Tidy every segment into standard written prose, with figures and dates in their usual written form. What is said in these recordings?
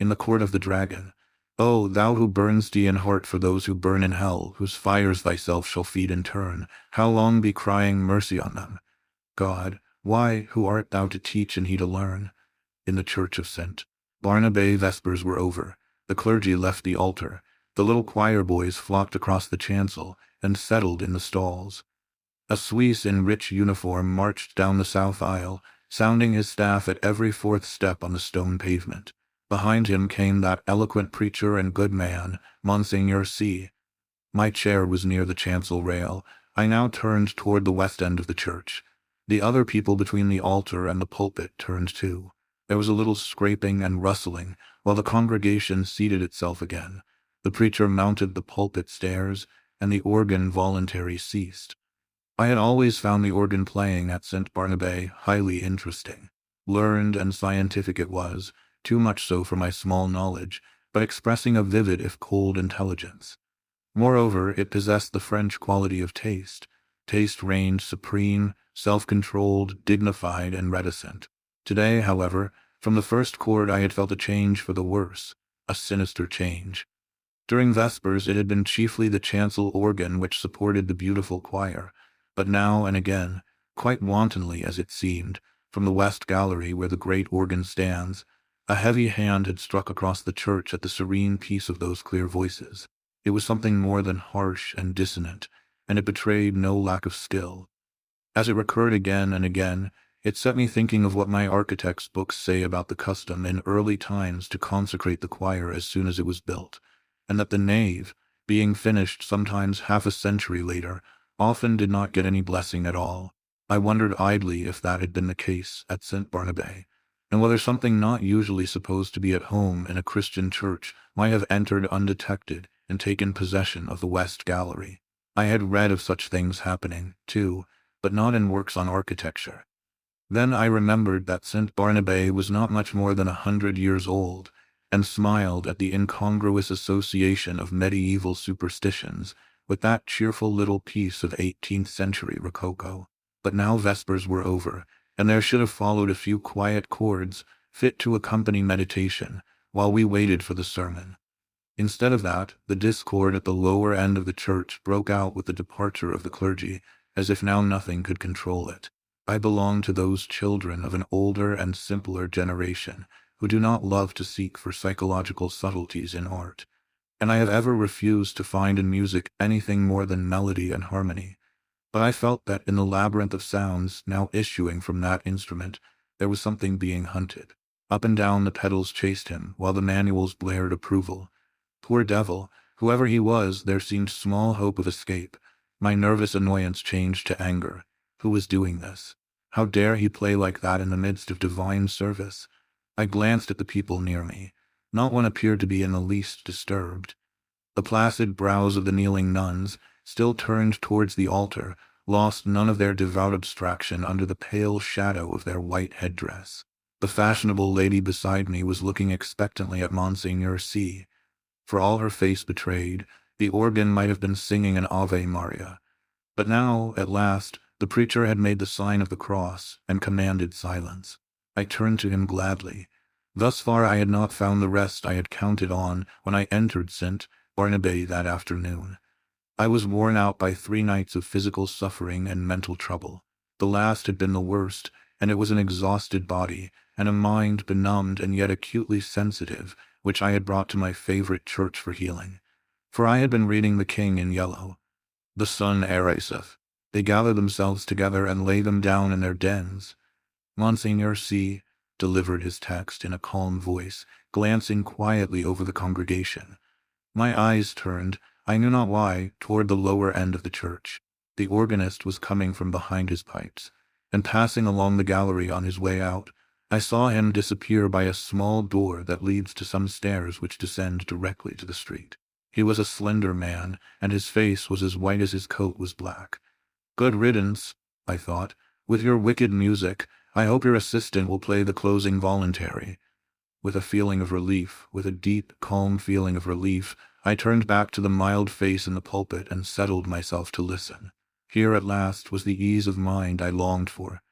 in the Court of the Dragon. O thou who burnest in heart for those who burn in hell, whose fires thyself shall feed in turn, how long be crying mercy on them? God, why, who art thou to teach and he to learn? In the church of St. Barnabé vespers were over. The clergy left the altar. The little choir boys flocked across the chancel and settled in the stalls. A Swiss in rich uniform marched down the south aisle, sounding his staff at every fourth step on the stone pavement. Behind him came that eloquent preacher and good man, Monseigneur C. My chair was near the chancel rail. I now turned toward the west end of the church. The other people between the altar and the pulpit turned too. There was a little scraping and rustling, while the congregation seated itself again. The preacher mounted the pulpit stairs, and the organ voluntary ceased. I had always found the organ playing at St. Barnabé highly interesting. Learned and scientific it was, too much so for my small knowledge, but expressing a vivid if cold intelligence. Moreover, it possessed the French quality of taste. Taste reigned supreme, self-controlled, dignified, and reticent. Today, however, from the first chord I had felt a change for the worse, a sinister change. During Vespers it had been chiefly the chancel organ which supported the beautiful choir, but now and again, quite wantonly as it seemed, from the west gallery where the great organ stands, a heavy hand had struck across the church at the serene peace of those clear voices. It was something more than harsh and dissonant, and it betrayed no lack of skill. As it recurred again and again, it set me thinking of what my architect's books say about the custom in early times to consecrate the choir as soon as it was built, and that the nave, being finished sometimes half a century later, often did not get any blessing at all. I wondered idly if that had been the case at St. Barnabé, and whether something not usually supposed to be at home in a Christian church might have entered undetected and taken possession of the West Gallery. I had read of such things happening, too, but not in works on architecture. Then I remembered that St. Barnabé was not much more than 100 years old, and smiled at the incongruous association of medieval superstitions with that cheerful little piece of 18th century rococo. But now Vespers were over, and there should have followed a few quiet chords fit to accompany meditation while we waited for the sermon. Instead of that, the discord at the lower end of the church broke out with the departure of the clergy, as if now nothing could control it. I belong to those children of an older and simpler generation who do not love to seek for psychological subtleties in art, and I have ever refused to find in music anything more than melody and harmony. But I felt that in the labyrinth of sounds now issuing from that instrument, there was something being hunted. Up and down the pedals chased him, while the manuals blared approval. Poor devil, whoever he was, there seemed small hope of escape. My nervous annoyance changed to anger. Who was doing this? How dare he play like that in the midst of divine service? I glanced at the people near me. Not one appeared to be in the least disturbed. The placid brows of the kneeling nuns, still turned towards the altar, lost none of their devout abstraction under the pale shadow of their white headdress. The fashionable lady beside me was looking expectantly at Monseigneur C. For all her face betrayed, the organ might have been singing an Ave Maria. But now, at last, the preacher had made the sign of the cross and commanded silence. I turned to him gladly. Thus far I had not found the rest I had counted on when I entered St. Barnabé that afternoon. I was worn out by 3 nights of physical suffering and mental trouble. The last had been the worst, and it was an exhausted body, and a mind benumbed and yet acutely sensitive, which I had brought to my favorite church for healing. For I had been reading The King in Yellow. The sun ariseth. They gather themselves together and lay them down in their dens. Monseigneur C. delivered his text in a calm voice, glancing quietly over the congregation. My eyes turned, I knew not why, toward the lower end of the church. The organist was coming from behind his pipes, and passing along the gallery on his way out, I saw him disappear by a small door that leads to some stairs which descend directly to the street. He was a slender man, and his face was as white as his coat was black. Good riddance, I thought, with your wicked music. I hope your assistant will play the closing voluntary. With a feeling of relief, with a deep, calm feeling of relief, I turned back to the mild face in the pulpit and settled myself to listen. Here at last was the ease of mind I longed for.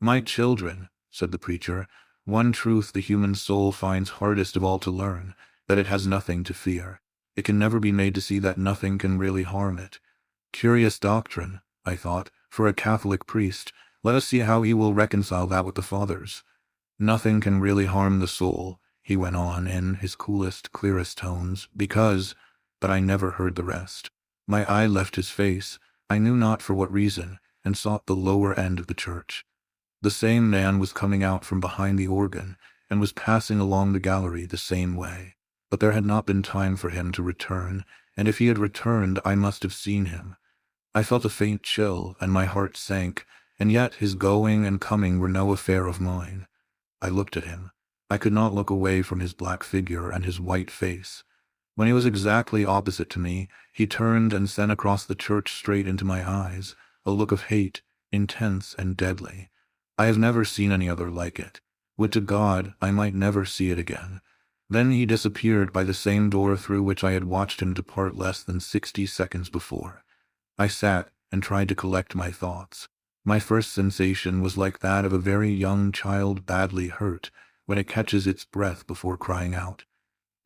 My children, said the preacher, One truth the human soul finds hardest of all to learn, that it has nothing to fear. It can never be made to see that nothing can really harm it. Curious doctrine, I thought, for a Catholic priest. Let us see how he will reconcile that with the Fathers. Nothing can really harm the soul, he went on in his coolest, clearest tones, because— but I never heard the rest. My eye left his face, I knew not for what reason, and sought the lower end of the church. The same man was coming out from behind the organ, and was passing along the gallery the same way. But there had not been time for him to return, and if he had returned I must have seen him. I felt a faint chill, and my heart sank, and yet his going and coming were no affair of mine. I looked at him. I could not look away from his black figure and his white face. When he was exactly opposite to me, he turned and sent across the church straight into my eyes, a look of hate, intense and deadly. I have never seen any other like it. Would to God I might never see it again. Then he disappeared by the same door through which I had watched him depart less than 60 seconds before. I sat and tried to collect my thoughts. My first sensation was like that of a very young child badly hurt, when it catches its breath before crying out.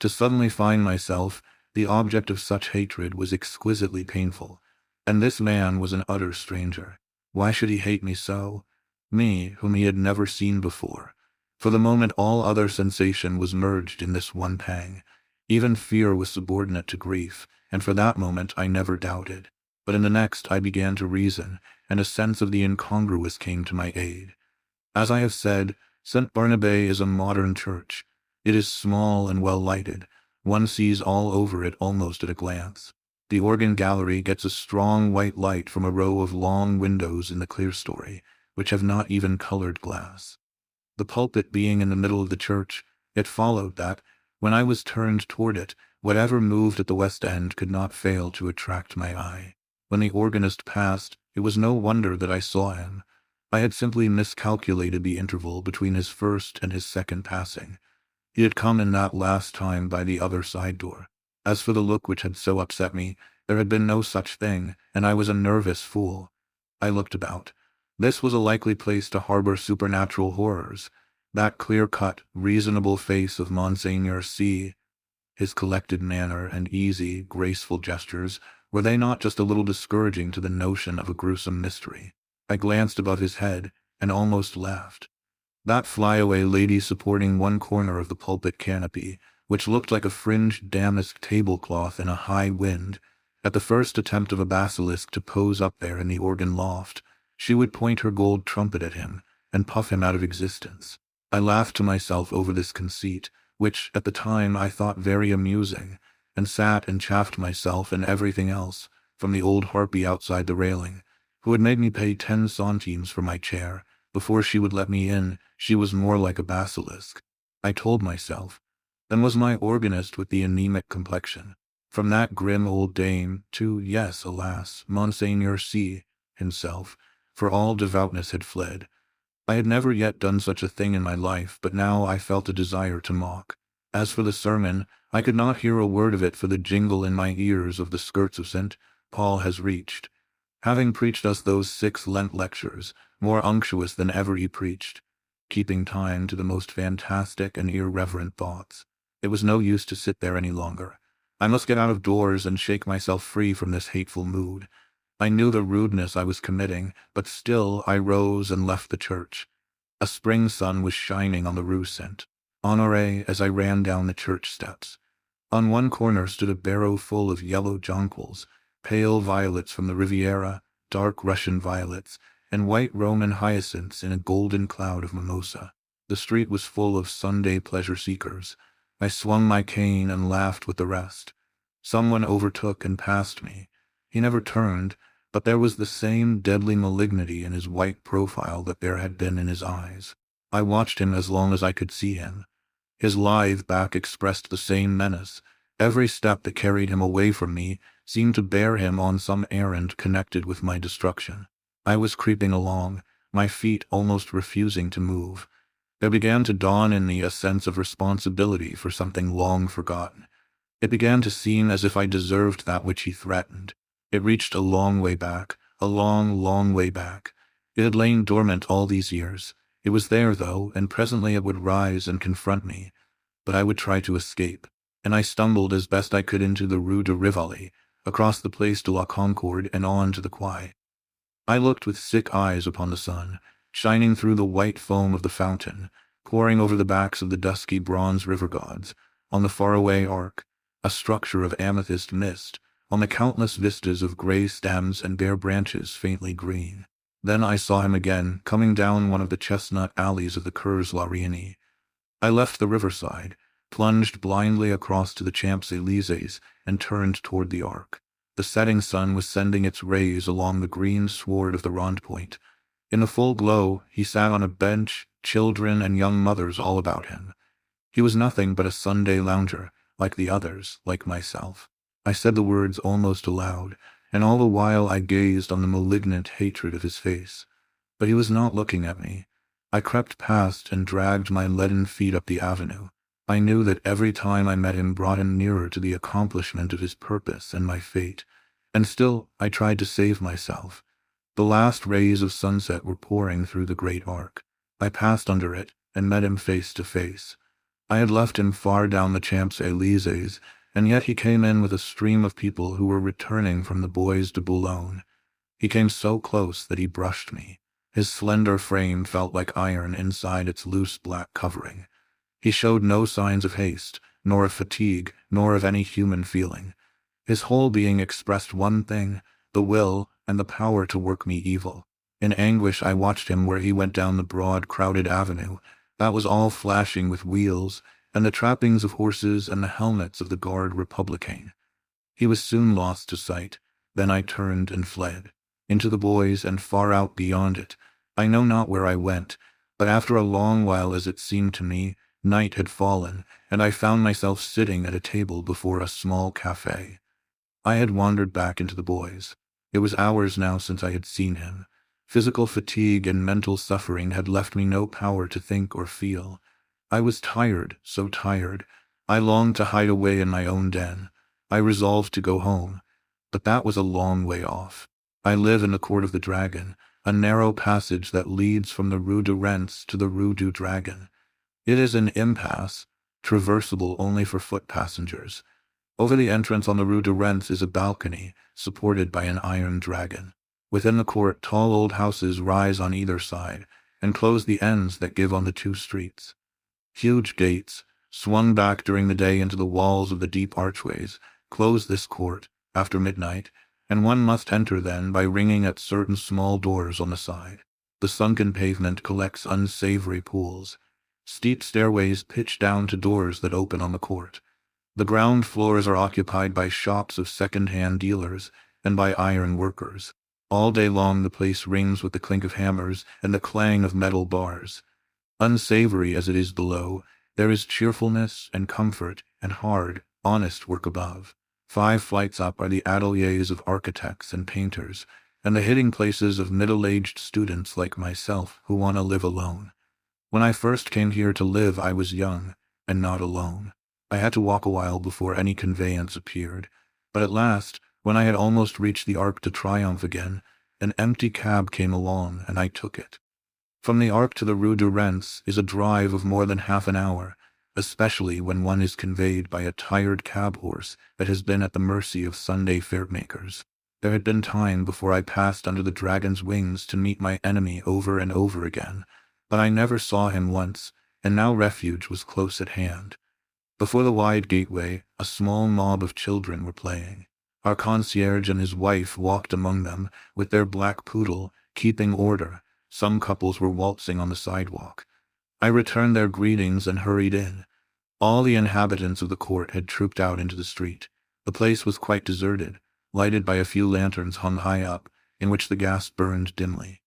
To suddenly find myself the object of such hatred was exquisitely painful, and this man was an utter stranger. Why should he hate me so? Me, whom he had never seen before. For the moment all other sensation was merged in this one pang. Even fear was subordinate to grief, and for that moment I never doubted. But in the next I began to reason, and a sense of the incongruous came to my aid. As I have said, St. Barnabé is a modern church. It is small and well lighted. One sees all over it almost at a glance. The organ gallery gets a strong white light from a row of long windows in the clerestory, which have not even colored glass. The pulpit being in the middle of the church, it followed that, when I was turned toward it, whatever moved at the west end could not fail to attract my eye. When the organist passed, it was no wonder that I saw him. I had simply miscalculated the interval between his first and his second passing. He had come in that last time by the other side door. As for the look which had so upset me, there had been no such thing, and I was a nervous fool. I looked about. This was a likely place to harbor supernatural horrors. That clear-cut, reasonable face of Monseigneur C., his collected manner and easy, graceful gestures, were they not just a little discouraging to the notion of a gruesome mystery? I glanced above his head, and almost laughed. That flyaway lady supporting one corner of the pulpit canopy, which looked like a fringed damask tablecloth in a high wind, at the first attempt of a basilisk to pose up there in the organ loft, she would point her gold trumpet at him, and puff him out of existence. I laughed to myself over this conceit, which, at the time, I thought very amusing, and sat and chaffed myself and everything else, from the old harpy outside the railing, who had made me pay 10 centimes for my chair. Before she would let me in, she was more like a basilisk. I told myself. Then was my organist with the anemic complexion. From that grim old dame to, yes, alas, Monseigneur C. himself, for all devoutness had fled. I had never yet done such a thing in my life, but now I felt a desire to mock. As for the sermon, I could not hear a word of it for the jingle in my ears of the skirts of St. Paul has reached. Having preached us those 6 Lent lectures, more unctuous than ever he preached, keeping time to the most fantastic and irreverent thoughts. It was no use to sit there any longer. I must get out of doors and shake myself free from this hateful mood. I knew the rudeness I was committing, but still I rose and left the church. A spring sun was shining on the Rue Saint Honoré as I ran down the church steps. On one corner stood a barrow full of yellow jonquils, pale violets from the Riviera, dark Russian violets, and white Roman hyacinths in a golden cloud of mimosa. The street was full of Sunday pleasure-seekers. I swung my cane and laughed with the rest. Someone overtook and passed me. He never turned, but there was the same deadly malignity in his white profile that there had been in his eyes. I watched him as long as I could see him. His lithe back expressed the same menace. Every step that carried him away from me seemed to bear him on some errand connected with my destruction. I was creeping along, my feet almost refusing to move. There began to dawn in me a sense of responsibility for something long forgotten. It began to seem as if I deserved that which he threatened. It reached a long way back, a long, long way back. It had lain dormant all these years. It was there, though, and presently it would rise and confront me, but I would try to escape, and I stumbled as best I could into the Rue de Rivoli, across the Place de la Concorde and on to the quay. I looked with sick eyes upon the sun, shining through the white foam of the fountain, pouring over the backs of the dusky bronze river gods, on the faraway arc, a structure of amethyst mist, on the countless vistas of gray stems and bare branches faintly green. Then I saw him again, coming down one of the chestnut alleys of the Cours la Reine. I left the riverside, plunged blindly across to the Champs-Élysées, and turned toward the Arc. The setting sun was sending its rays along the green sward of the Rond-Point. In the full glow, he sat on a bench, children and young mothers all about him. He was nothing but a Sunday lounger, like the others, like myself. I said the words almost aloud, and all the while I gazed on the malignant hatred of his face. But he was not looking at me. I crept past and dragged my leaden feet up the avenue. I knew that every time I met him brought him nearer to the accomplishment of his purpose and my fate, and still I tried to save myself. The last rays of sunset were pouring through the great arc. I passed under it and met him face to face. I had left him far down the Champs-Élysées, and yet he came in with a stream of people who were returning from the Bois de Boulogne. He came so close that he brushed me. His slender frame felt like iron inside its loose black covering. He showed no signs of haste, nor of fatigue, nor of any human feeling. His whole being expressed one thing, the will and the power to work me evil. In anguish I watched him where he went down the broad, crowded avenue, that was all flashing with wheels, and the trappings of horses and the helmets of the Garde Républicaine. He was soon lost to sight. Then I turned and fled, into the Bois and far out beyond it. I know not where I went, but after a long while, as it seemed to me, night had fallen, and I found myself sitting at a table before a small café. I had wandered back into the Bois. It was hours now since I had seen him. Physical fatigue and mental suffering had left me no power to think or feel. I was tired, so tired. I longed to hide away in my own den. I resolved to go home, but that was a long way off. I live in the Court of the Dragon, a narrow passage that leads from the Rue de Rennes to the Rue du Dragon. It is an impasse, traversable only for foot passengers. Over the entrance on the Rue de Rennes is a balcony, supported by an iron dragon. Within the court, tall old houses rise on either side, and close the ends that give on the two streets. Huge gates, swung back during the day into the walls of the deep archways, close this court, after midnight, and one must enter then by ringing at certain small doors on the side. The sunken pavement collects unsavory pools. Steep stairways pitch down to doors that open on the court. The ground floors are occupied by shops of second-hand dealers and by iron workers. All day long the place rings with the clink of hammers and the clang of metal bars. Unsavory as it is below, there is cheerfulness and comfort and hard, honest work above. 5 flights up are the ateliers of architects and painters, and the hiding places of middle-aged students like myself who want to live alone. When I first came here to live I was young, and not alone. I had to walk a while before any conveyance appeared, but at last, when I had almost reached the Arc de Triomphe again, an empty cab came along, and I took it. From the Arc to the Rue de Rennes is a drive of more than half an hour, especially when one is conveyed by a tired cab horse that has been at the mercy of Sunday fairmakers. There had been time before I passed under the dragon's wings to meet my enemy over and over again, but I never saw him once, and now refuge was close at hand. Before the wide gateway, a small mob of children were playing. Our concierge and his wife walked among them, with their black poodle, keeping order. Some couples were waltzing on the sidewalk. I returned their greetings and hurried in. All the inhabitants of the court had trooped out into the street. The place was quite deserted, lighted by a few lanterns hung high up, in which the gas burned dimly.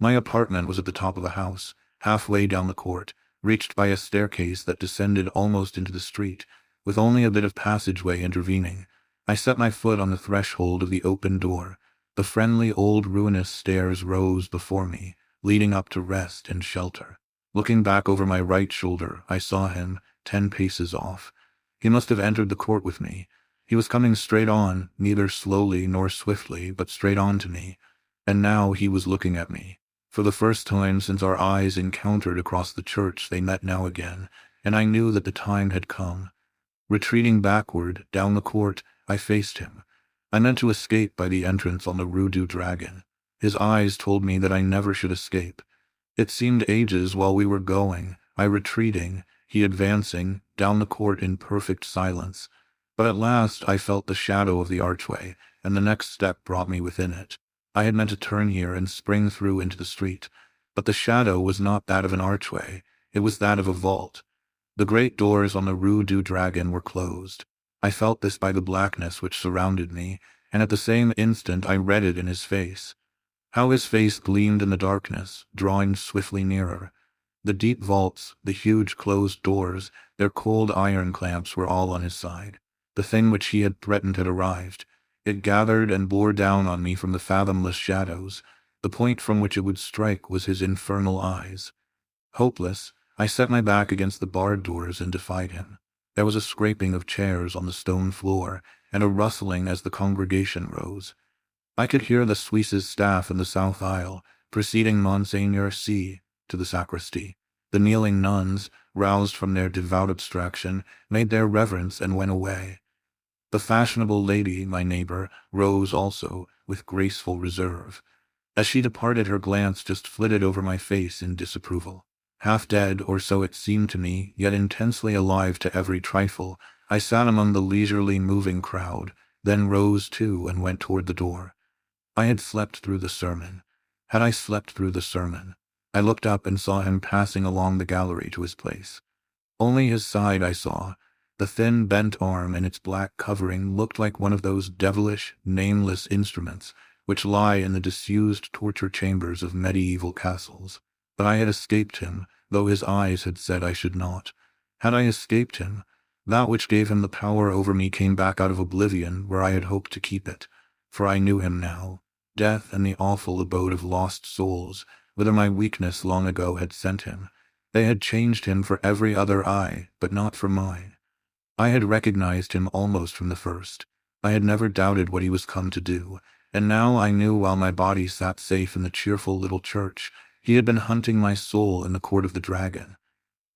My apartment was at the top of a house, halfway down the court, reached by a staircase that descended almost into the street, with only a bit of passageway intervening. I set my foot on the threshold of the open door. The friendly old ruinous stairs rose before me, leading up to rest and shelter. Looking back over my right shoulder, I saw him, 10 paces off. He must have entered the court with me. He was coming straight on, neither slowly nor swiftly, but straight on to me. And now he was looking at me. For the first time since our eyes encountered across the church, they met now again, and I knew that the time had come. Retreating backward, down the court, I faced him. I meant to escape by the entrance on the Rue du Dragon. His eyes told me that I never should escape. It seemed ages while we were going, I retreating, he advancing, down the court in perfect silence. But at last I felt the shadow of the archway, and the next step brought me within it. I had meant to turn here and spring through into the street, but the shadow was not that of an archway, it was that of a vault. The great doors on the Rue du Dragon were closed. I felt this by the blackness which surrounded me, and at the same instant I read it in his face. How his face gleamed in the darkness, drawing swiftly nearer. The deep vaults, the huge closed doors, their cold iron clamps were all on his side. The thing which he had threatened had arrived. It gathered and bore down on me from the fathomless shadows. The point from which it would strike was his infernal eyes. Hopeless, I set my back against the barred doors and defied him. There was a scraping of chairs on the stone floor, and a rustling as the congregation rose. I could hear the Suisse's staff in the south aisle, preceding Monseigneur C. to the sacristy. The kneeling nuns, roused from their devout abstraction, made their reverence and went away. The fashionable lady, my neighbor, rose also, with graceful reserve. As she departed, her glance just flitted over my face in disapproval. Half dead, or so it seemed to me, yet intensely alive to every trifle, I sat among the leisurely moving crowd, then rose too and went toward the door. I had slept through the sermon. Had I slept through the sermon? I looked up and saw him passing along the gallery to his place. Only his side I saw. The thin, bent arm and its black covering looked like one of those devilish, nameless instruments which lie in the disused torture chambers of medieval castles. But I had escaped him, though his eyes had said I should not. Had I escaped him, that which gave him the power over me came back out of oblivion where I had hoped to keep it. For I knew him now. Death and the awful abode of lost souls, whither my weakness long ago had sent him. They had changed him for every other eye, but not for mine. I had recognized him almost from the first. I had never doubted what he was come to do, and now I knew while my body sat safe in the cheerful little church, he had been hunting my soul in the Court of the Dragon.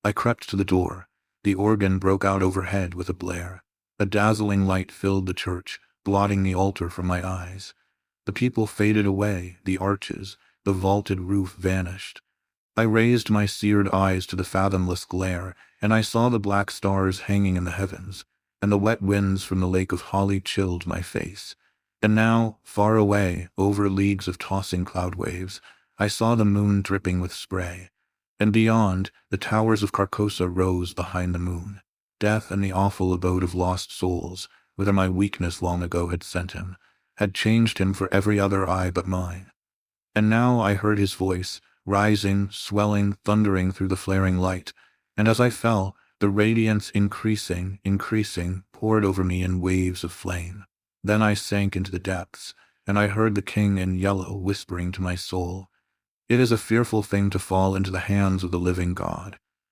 I crept to the door. The organ broke out overhead with a blare. A dazzling light filled the church, blotting the altar from my eyes. The people faded away, the arches, the vaulted roof vanished. I raised my seared eyes to the fathomless glare, and I saw the black stars hanging in the heavens, and the wet winds from the lake of holly chilled my face. And now, far away, over leagues of tossing cloud waves, I saw the moon dripping with spray. And beyond, the towers of Carcosa rose behind the moon. Death and the awful abode of lost souls, whither my weakness long ago had sent him, had changed him for every other eye but mine. And now I heard his voice, rising, swelling, thundering through the flaring light, and as I fell, the radiance increasing, poured over me in waves of flame. Then I sank into the depths, and I heard the king in yellow whispering to my soul, "It is a fearful thing to fall into the hands of the living God.